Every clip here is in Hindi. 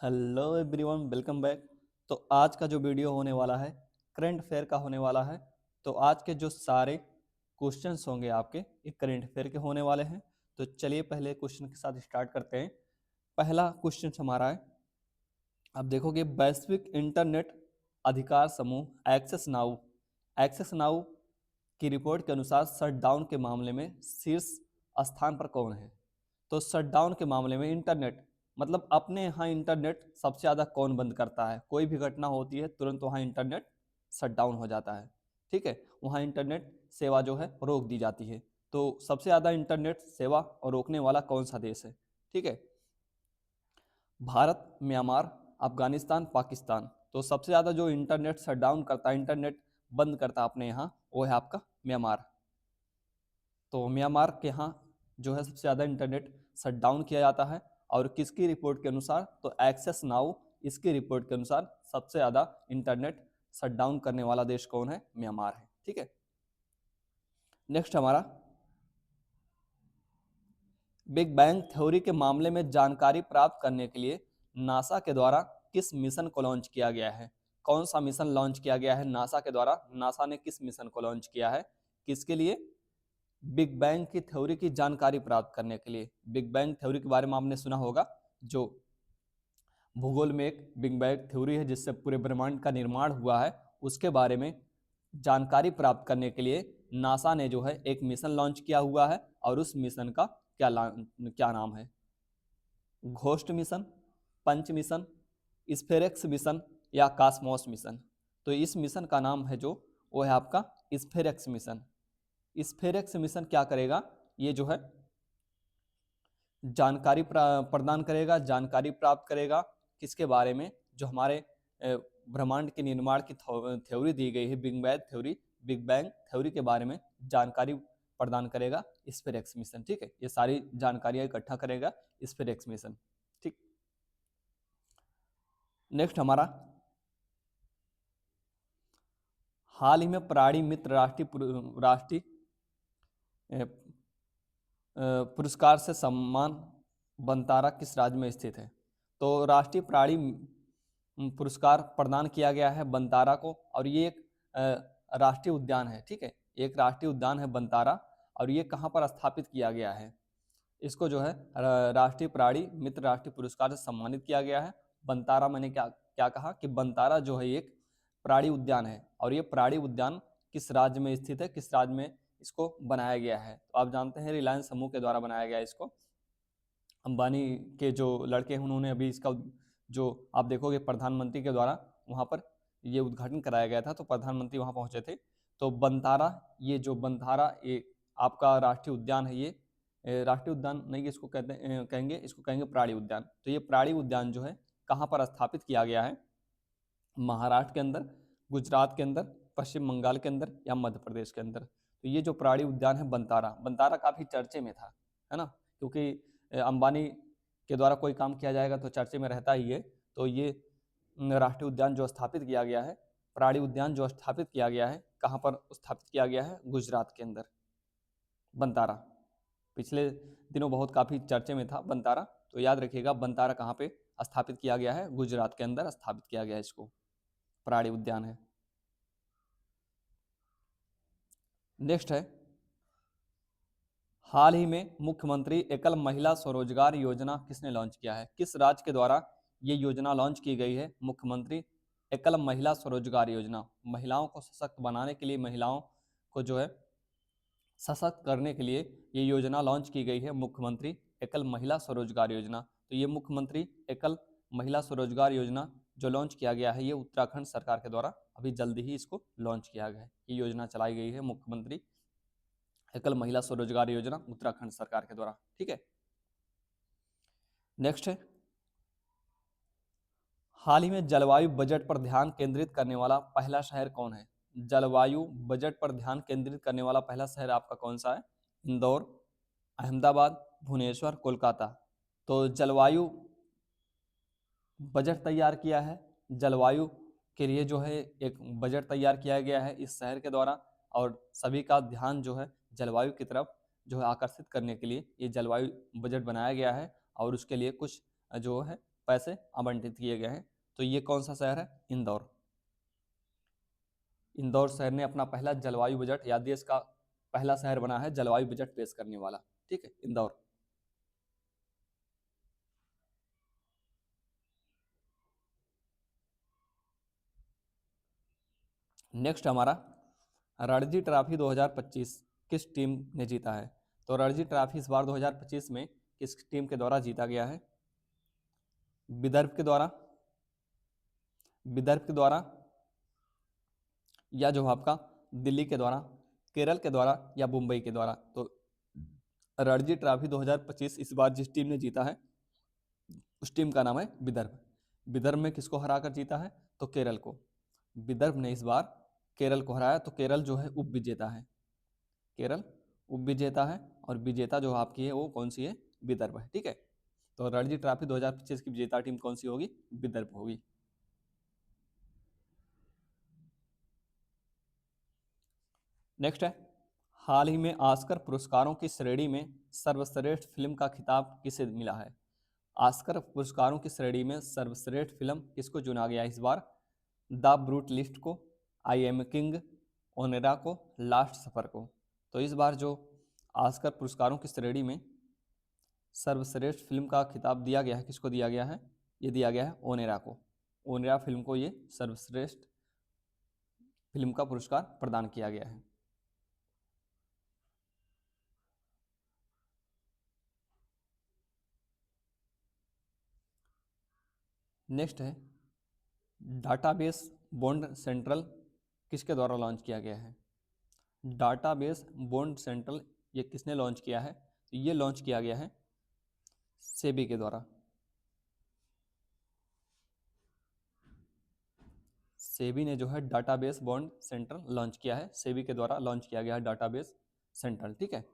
Hello everyone, welcome back. तो आज का जो वीडियो होने वाला है करंट अफेयर का होने वाला है। तो आज के जो सारे क्वेश्चंस होंगे आपके ये करंट अफेयर के होने वाले हैं। तो चलिए पहले क्वेश्चन के साथ स्टार्ट करते हैं। पहला क्वेश्चन हमारा है, आप देखोगे वैश्विक इंटरनेट अधिकार समूह एक्सेस नाउ की रिपोर्ट के अनुसार शटडाउन के मामले में शीर्ष स्थान पर कौन है। तो शटडाउन के मामले में इंटरनेट मतलब अपने यहाँ इंटरनेट सबसे ज़्यादा कौन बंद करता है। कोई भी घटना होती है तुरंत वहाँ इंटरनेट शटडाउन हो जाता है, ठीक है, वहाँ इंटरनेट सेवा जो है रोक दी जाती है। तो सबसे ज़्यादा इंटरनेट सेवा रोकने वाला कौन सा देश है, ठीक है, भारत, म्यांमार, अफगानिस्तान, पाकिस्तान। तो सबसे ज़्यादा जो इंटरनेट शटडाउन करता है, इंटरनेट बंद करता है अपने यहाँ, वो है आपका म्यांमार। तो म्यांमार के यहाँ जो है सबसे ज़्यादा इंटरनेट शटडाउन किया जाता है। और किसकी रिपोर्ट के अनुसार, तो एक्सेस नाउ इसकी रिपोर्ट के अनुसार सबसे ज़्यादा इंटरनेट शटडाउन करने वाला देश कौन है, म्यांमार है, ठीक है। नेक्स्ट हमारा, बिग बैंग थ्योरी के मामले में जानकारी प्राप्त करने के लिए नासा के द्वारा किस मिशन को लॉन्च किया गया है। कौन सा मिशन लॉन्च किया गया है नासा के द्वारा, नासा ने किस मिशन को लॉन्च किया है, किसके लिए, बिग बैंग की थ्योरी की जानकारी प्राप्त करने के लिए। बिग बैंग थ्योरी के बारे में आपने सुना होगा, जो भूगोल में एक बिग बैंग थ्योरी है जिससे पूरे ब्रह्मांड का निर्माण हुआ है, उसके बारे में जानकारी प्राप्त करने के लिए नासा ने जो है एक मिशन लॉन्च किया हुआ है। और उस मिशन का क्या नाम है, घोस्ट मिशन, पंच मिशन, स्फेरेक्स मिशन या कास्मोस मिशन। तो इस मिशन का नाम है जो, वो है आपका स्फेरेक्स मिशन। स्फेरेक्स मिशन क्या करेगा, ये जो है जानकारी प्रदान करेगा, जानकारी प्राप्त करेगा किसके बारे में, जो हमारे ब्रह्मांड के निर्माण की थ्योरी दी गई है, बिग बैंग थ्योरी के बारे में जानकारी प्रदान करेगा स्फेरेक्स मिशन, ठीक है। ये सारी जानकारियां इकट्ठा करेगा स्फेरेक्स मिशन, ठीक। नेक्स्ट हमारा, हाल ही में प्राणी मित्र राष्ट्रीय पुरस्कार से सम्मान बंतारा किस राज्य में स्थित है। तो राष्ट्रीय प्राणी पुरस्कार प्रदान किया गया है बंतारा को, और ये एक राष्ट्रीय उद्यान है, ठीक है, एक राष्ट्रीय उद्यान है बंतारा। और ये कहाँ पर स्थापित किया गया है, इसको जो है राष्ट्रीय प्राणी मित्र राष्ट्रीय पुरस्कार से सम्मानित किया गया है। बंतारा, मैंने क्या क्या कहा कि बंतारा जो है एक प्राणी उद्यान है, और ये प्राणी उद्यान किस राज्य में स्थित है, किस राज्य में इसको बनाया गया है। तो आप जानते हैं रिलायंस समूह के द्वारा बनाया गया है इसको। अंबानी के जो लड़के हैं उन्होंने अभी इसका जो आप देखोगे प्रधानमंत्री के द्वारा वहाँ पर ये उद्घाटन कराया गया था, तो प्रधानमंत्री वहाँ पहुँचे थे। तो बंतारा, ये जो बंतारा ये आपका राष्ट्रीय उद्यान है, ये राष्ट्रीय उद्यान नहीं इसको कहेंगे, इसको कहेंगे प्राणी उद्यान। तो ये प्राणी उद्यान जो है कहाँ पर स्थापित किया गया है, महाराष्ट्र के अंदर, गुजरात के अंदर, पश्चिम बंगाल के अंदर या मध्य प्रदेश के अंदर। तो ये जो प्राणी उद्यान है बंतारा, बंतारा काफ़ी चर्चे में था, है ना, क्योंकि अंबानी के द्वारा कोई काम किया जाएगा तो चर्चे में रहता ही है। तो ये राष्ट्रीय उद्यान जो स्थापित किया गया है, प्राणी उद्यान जो स्थापित किया गया है, कहाँ पर स्थापित किया गया है, गुजरात के अंदर बंतारा। पिछले दिनों बहुत काफ़ी चर्चे में था बंतारा, तो याद रखिएगा बंतारा कहाँ पे स्थापित किया गया है, गुजरात के अंदर स्थापित किया गया है, इसको प्राणी उद्यान है। नेक्स्ट है, हाल ही में मुख्यमंत्री एकल महिला स्वरोजगार योजना किसने लॉन्च किया है, किस राज्य के द्वारा ये योजना लॉन्च की गई है, मुख्यमंत्री एकल महिला स्वरोजगार योजना। महिलाओं को सशक्त बनाने के लिए, महिलाओं को जो है सशक्त करने के लिए ये योजना लॉन्च की गई है, मुख्यमंत्री एकल महिला स्वरोजगार योजना। तो ये मुख्यमंत्री एकल महिला स्वरोजगार योजना जो लॉन्च किया गया है, ये उत्तराखंड सरकार के द्वारा अभी जल्दी ही इसको लॉन्च किया गया है। ये योजना चलाई गई है मुख्यमंत्री एकल महिला स्वरोजगार योजना उत्तराखंड सरकार के द्वारा, ठीक है। नेक्स्ट है, हाल ही में जलवायु बजट पर ध्यान केंद्रित करने वाला पहला शहर कौन है। जलवायु बजट पर ध्यान केंद्रित करने वाला पहला शहर आपका कौन सा है, इंदौर, अहमदाबाद, भुवनेश्वर, कोलकाता। तो जलवायु बजट तैयार किया है, जलवायु के लिए जो है एक बजट तैयार किया गया है इस शहर के द्वारा, और सभी का ध्यान जो है जलवायु की तरफ जो है आकर्षित करने के लिए ये जलवायु बजट बनाया गया है। और उसके लिए कुछ जो है पैसे आवंटित किए गए हैं। तो ये कौन सा शहर है? इंदौर। इंदौर शहर ने अपना पहला जलवायु बजट या देश का पहला शहर बना है जलवायु बजट पेश करने वाला। ठीक है, इंदौर। नेक्स्ट हमारा रणजी ट्रॉफी 2025 किस टीम ने जीता है? तो रणजी ट्रॉफी इस बार 2025 में किस टीम के द्वारा जीता गया है? विदर्भ के द्वारा, विदर्भ के द्वारा, या जो आपका दिल्ली के द्वारा, केरल के द्वारा, या मुंबई के द्वारा। तो रणजी ट्रॉफी 2025 इस बार जिस टीम ने जीता है उस टीम का नाम है विदर्भ। विदर्भ में किसको हराकर जीता है? तो केरल को। विदर्भ ने इस बार केरल को हराया। तो केरल जो है उप विजेता है, केरल उप विजेता है, और विजेता जो आपकी है वो कौन सी है? विदर्भ है। ठीक है, तो रणजी ट्रॉफी 2025 की विजेता टीम कौन सी होगी? विदर्भ होगी। नेक्स्ट है, हाल ही में ऑस्कर पुरस्कारों की श्रेणी में सर्वश्रेष्ठ फिल्म का खिताब किसे मिला है? ऑस्कर पुरस्कारों की श्रेणी में सर्वश्रेष्ठ फिल्म किसको चुना गया इस बार? द ब्रूट लिस्ट को, आई एम किंग, ओनेरा को, लास्ट सफर को। तो इस बार जो ऑस्कर पुरस्कारों की श्रेणी में सर्वश्रेष्ठ फिल्म का खिताब दिया गया है, किसको दिया गया है? ये दिया गया है ओनेरा को। ओनेरा फिल्म को ये सर्वश्रेष्ठ फिल्म का पुरस्कार प्रदान किया गया है। नेक्स्ट है, डाटाबेस बॉन्ड सेंट्रल किसके द्वारा लॉन्च किया गया है? डाटाबेस बॉन्ड सेंट्रल ये किसने लॉन्च किया है? ये लॉन्च किया गया है सेबी के द्वारा। सेबी ने जो है डाटाबेस बॉन्ड सेंट्रल लॉन्च किया है, सेबी के द्वारा लॉन्च किया गया है डाटाबेस सेंट्रल। ठीक है,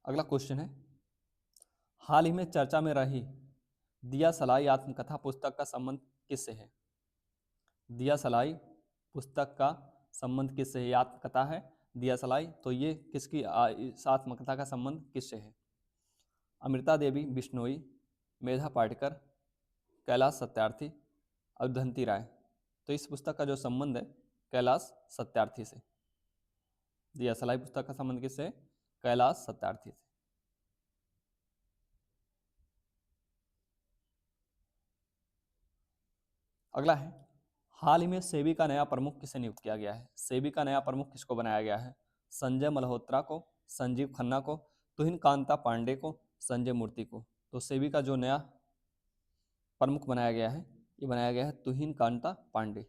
अगला क्वेश्चन है, हाल ही में चर्चा में रही दिया सलाई आत्मकथा पुस्तक का संबंध किससे है? दिया सलाई पुस्तक का संबंध किससे है? आत्मकथा है दिया सलाई, तो ये किसकी इस आत्मकथा का संबंध किससे है? अमृता देवी बिश्नोई, मेधा पाटकर, कैलाश सत्यार्थी, अवधंती राय। तो इस पुस्तक का जो संबंध है कैलाश सत्यार्थी से। दिया सलाई पुस्तक का संबंध किससे है? कैलाश सत्यार्थी से। अगला है, हाल ही में सेबी का नया प्रमुख किसे नियुक्त किया गया है? सेबी का नया प्रमुख किसको बनाया गया है? संजय मल्होत्रा को, संजीव खन्ना को, तुहिन कांता पांडे को, संजय मूर्ति को। तो सेबी का जो नया प्रमुख बनाया गया है ये बनाया गया है तुहिन कांता पांडे।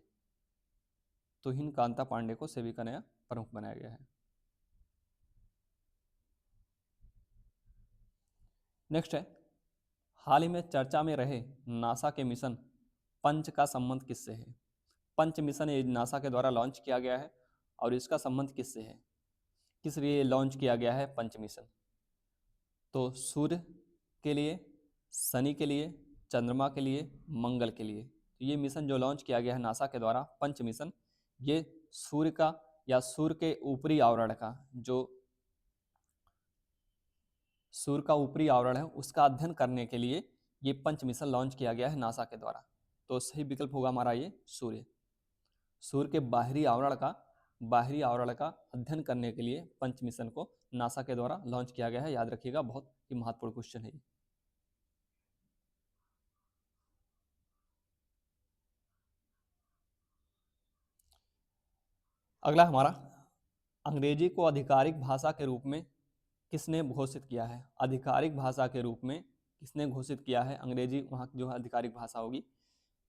तुहिन कांता पांडे को सेबी का नया प्रमुख बनाया गया है। नेक्स्ट है, हाल ही में चर्चा में रहे नासा के मिशन पंच का संबंध किससे है? पंच मिशन ये नासा के द्वारा लॉन्च किया गया है, और इसका संबंध किससे है? किस लिए लॉन्च किया गया है पंच मिशन? तो सूर्य के लिए, शनि के लिए, चंद्रमा के लिए, मंगल के लिए। तो ये मिशन जो लॉन्च किया गया है नासा के द्वारा पंच मिशन, ये सूर्य का या सूर्य के ऊपरी आवरण का, जो सूर्य का ऊपरी आवरण है उसका अध्ययन करने के लिए ये पंच मिशन लॉन्च किया गया है नासा के द्वारा। तो सही विकल्प होगा हमारा ये सूर्य। सूर्य के बाहरी आवरण का अध्ययन करने के लिए पंच मिशन को नासा के द्वारा लॉन्च किया गया है। याद रखिएगा, बहुत ही महत्वपूर्ण क्वेश्चन है। अगला हमारा, अंग्रेजी को आधिकारिक भाषा के रूप में किसने घोषित किया है? आधिकारिक भाषा के रूप में किसने घोषित किया है? अंग्रेजी वहाँ जो है आधिकारिक भाषा होगी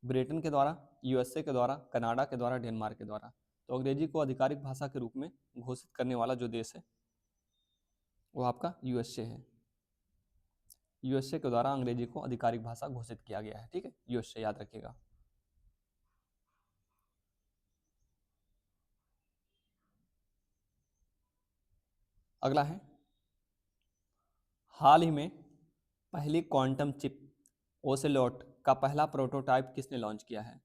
ब्रिटेन के द्वारा, यूएसए के द्वारा, कनाडा के द्वारा, डेनमार्क के द्वारा। तो अंग्रेजी को आधिकारिक भाषा के रूप में घोषित करने वाला जो देश है वो आपका यूएसए है। यूएसए के द्वारा अंग्रेजी को आधिकारिक भाषा घोषित किया गया है। ठीक है, यूएसए याद रखिएगा। अगला है, हाल ही में पहली क्वांटम चिप ओसेलॉट का पहला प्रोटोटाइप किसने लॉन्च किया है?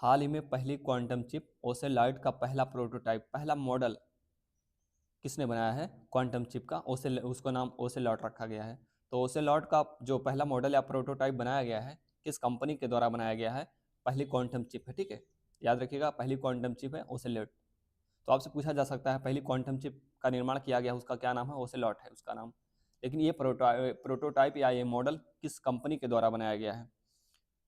हाल ही में पहली क्वांटम चिप ओसेलॉट का पहला प्रोटोटाइप, पहला मॉडल किसने बनाया है? क्वांटम चिप का उसको नाम ओसेलॉट रखा गया है। तो ओसेलॉट का जो पहला मॉडल या प्रोटोटाइप बनाया गया है, किस कंपनी के द्वारा बनाया गया है? पहली क्वांटम चिप है, ठीक है, याद रखिएगा, पहली क्वांटम चिप है ओसेलॉट। तो आपसे पूछा जा सकता है पहली क्वांटम चिप का निर्माण किया गया, उसका क्या नाम है? ओसेलॉट है उसका नाम। लेकिन ये प्रोटोटाइप या ये मॉडल किस कंपनी के द्वारा बनाया गया है?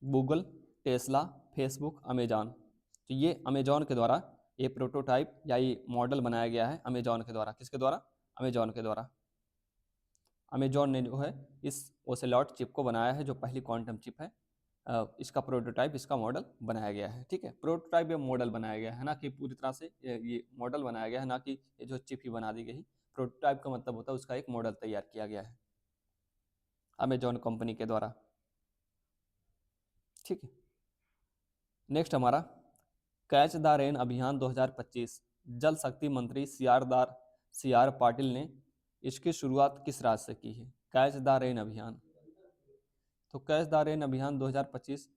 Google, Tesla, Facebook, Amazon. तो ये अमेजॉन के द्वारा ये प्रोटोटाइप या ये मॉडल बनाया गया है अमेजॉन के द्वारा। किसके द्वारा? अमेजॉन के द्वारा। अमेजॉन ने जो है इस ओसेलॉट चिप को बनाया है, जो पहली क्वांटम चिप है। इसका प्रोटोटाइप, इसका मॉडल बनाया गया है, ठीक है। प्रोटोटाइप या मॉडल बनाया गया है ना, कि पूरी तरह से ये मॉडल बनाया गया है, ना कि ये जो चिप ही बना दी गई। प्रोटोटाइप का मतलब होता है उसका एक मॉडल तैयार किया गया है अमेजॉन कंपनी के द्वारा, ठीक है। नेक्स्ट हमारा कैच द रेन अभियान 2025, जल शक्ति मंत्री सी आर पाटिल ने इसकी शुरुआत किस राज्य से की है? कैच द रेन अभियान। तो कैच द रेन अभियान 2025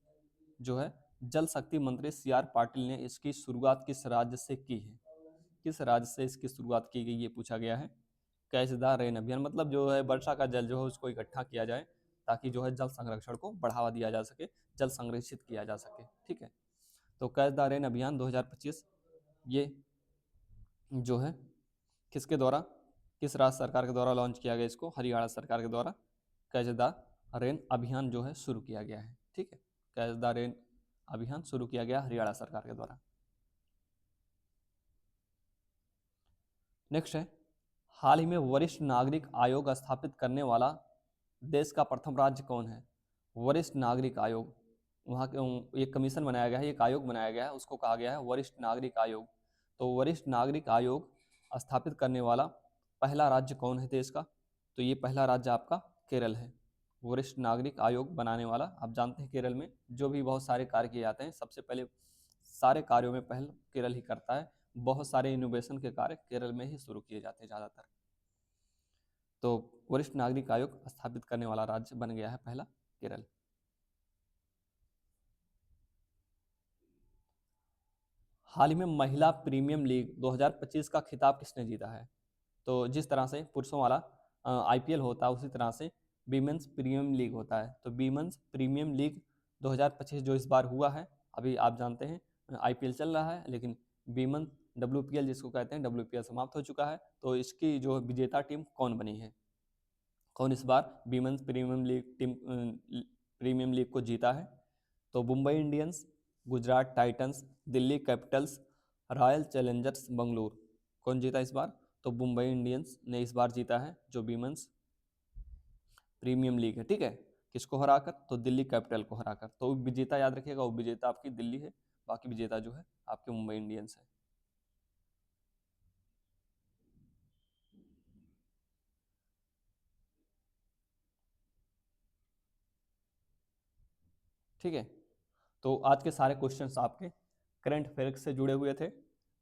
जो है, जल शक्ति मंत्री सी आर पाटिल ने इसकी शुरुआत किस राज्य से की है? किस राज्य से इसकी शुरुआत की गई, ये पूछा गया है। कैच द रेन अभियान मतलब जो है वर्षा का जल जो है उसको इकट्ठा किया जाए, ताकि जो है जल संरक्षण को बढ़ावा दिया जा सके, जल संरक्षित किया जा सके, ठीक है। तो कैच द रेन अभियान 2025 ये जो है किसके द्वारा, किस राज्य सरकार के द्वारा लॉन्च किया गया? इसको हरियाणा सरकार के द्वारा कैच द रेन अभियान जो है शुरू किया गया है, ठीक है। कैच द रेन अभियान शुरू किया गया हरियाणा सरकार के द्वारा। नेक्स्ट है, हाल ही में वरिष्ठ नागरिक आयोग स्थापित करने वाला देश का प्रथम राज्य कौन है? वरिष्ठ नागरिक आयोग, वहाँ के एक कमीशन बनाया गया है, एक आयोग बनाया गया है, उसको कहा गया है वरिष्ठ नागरिक आयोग। तो वरिष्ठ नागरिक आयोग स्थापित करने वाला पहला राज्य कौन है देश का? तो ये पहला राज्य आपका केरल है। वरिष्ठ नागरिक आयोग बनाने वाला, आप जानते हैं केरल में जो भी बहुत सारे कार्य किए जाते हैं, सबसे पहले सारे कार्यों में पहल केरल ही करता है। बहुत सारे इनोवेशन के कार्य केरल में ही शुरू किए जाते हैं ज़्यादातर। तो वरिष्ठ नागरिक आयोग स्थापित करने वाला राज्य बन गया है पहला केरल। हाल ही में महिला प्रीमियम लीग 2025 का खिताब किसने जीता है? तो जिस तरह से पुरुषों वाला आईपीएल होता है, उसी तरह से वीमेंस प्रीमियम लीग होता है। तो वीमेंस प्रीमियम लीग 2025 जो इस बार हुआ है, अभी आप जानते हैं आईपीएल चल रहा है, लेकिन वीमेंस डब्ल्यूपीएल जिसको कहते हैं, डब्ल्यूपीएल समाप्त हो चुका है। तो इसकी जो विजेता टीम कौन बनी है, कौन इस बार वीमेंस प्रीमियम लीग को जीता है? तो Mumbai Indians, Gujarat Titans, Delhi Capitals, royal Challengers Bengaluru. कौन जीता इस बार? तो मुंबई इंडियंस ने इस बार जीता है जो वीमेंस प्रीमियम लीग है, ठीक है। किसको हराकर? तो दिल्ली कैपिटल को हराकर। तो विजेता याद रखिएगा, वो विजेता आपकी दिल्ली है, बाकी विजेता जो है आपके मुंबई इंडियंस है, ठीक है। तो आज के सारे क्वेश्चंस आपके करंट अफेयर्स से जुड़े हुए थे।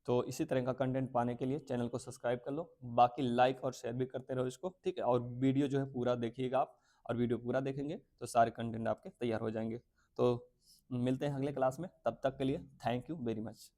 तो इसी तरह का कंटेंट पाने के लिए चैनल को सब्सक्राइब कर लो, बाकी लाइक और शेयर भी करते रहो इसको, ठीक है। और वीडियो जो है पूरा देखिएगा आप, और वीडियो पूरा देखेंगे तो सारे कंटेंट आपके तैयार हो जाएंगे। तो मिलते हैं अगले क्लास में, तब तक के लिए थैंक यू वेरी मच।